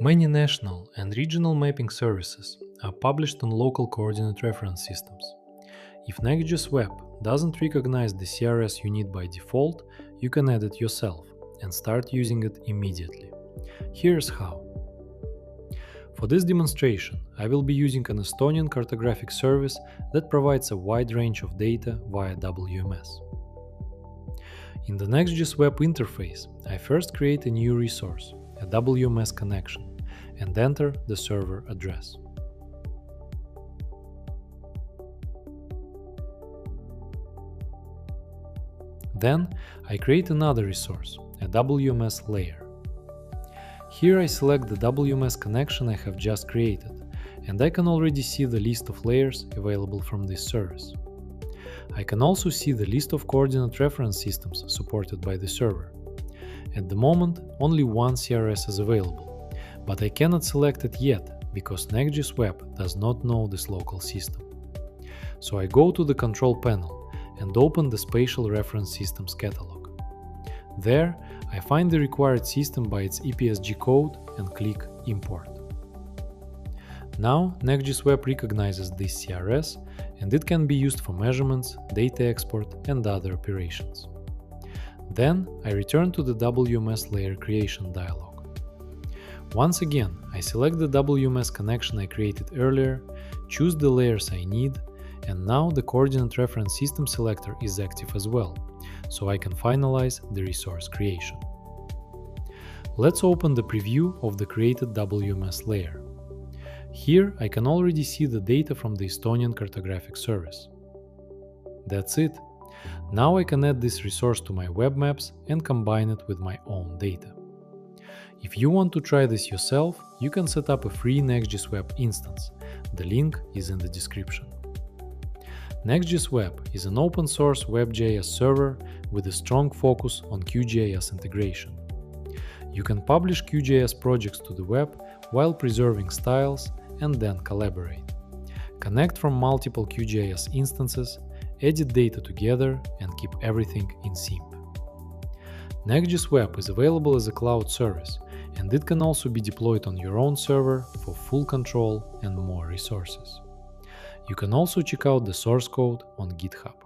Many national and regional mapping services are published on local coordinate reference systems. If NextGIS Web doesn't recognize the CRS you need by default, you can add it yourself and start using it immediately. Here's how. For this demonstration, I will be using an Estonian cartographic service that provides a wide range of data via WMS. In the NextGIS Web interface, I first create a new resource, a WMS connection, and enter the server address. Then I create another resource, a WMS layer. Here I select the WMS connection I have just created, and I can already see the list of layers available from this service. I can also see the list of coordinate reference systems supported by the server. At the moment, only one CRS is available, but I cannot select it yet because NextGIS Web does not know this local system. So I go to the control panel and open the Spatial Reference Systems catalog. There, I find the required system by its EPSG code and click Import. Now, NextGIS Web recognizes this CRS, and it can be used for measurements, data export, and other operations. Then, I return to the WMS layer creation dialog. Once again, I select the WMS connection I created earlier, choose the layers I need, and now the coordinate reference system selector is active as well, so I can finalize the resource creation. Let's open the preview of the created WMS layer. Here I can already see the data from the Estonian cartographic service. That's it. Now I can add this resource to my web maps and combine it with my own data. If you want to try this yourself, you can set up a free NextGIS Web instance. The link is in the description. NextGIS Web is an open-source Web GIS server with a strong focus on QGIS integration. You can publish QGIS projects to the web while preserving styles and then collaborate. Connect from multiple QGIS instances, edit data together, and keep everything in sync. NextGIS Web is available as a cloud service, and it can also be deployed on your own server for full control and more resources. You can also check out the source code on GitHub.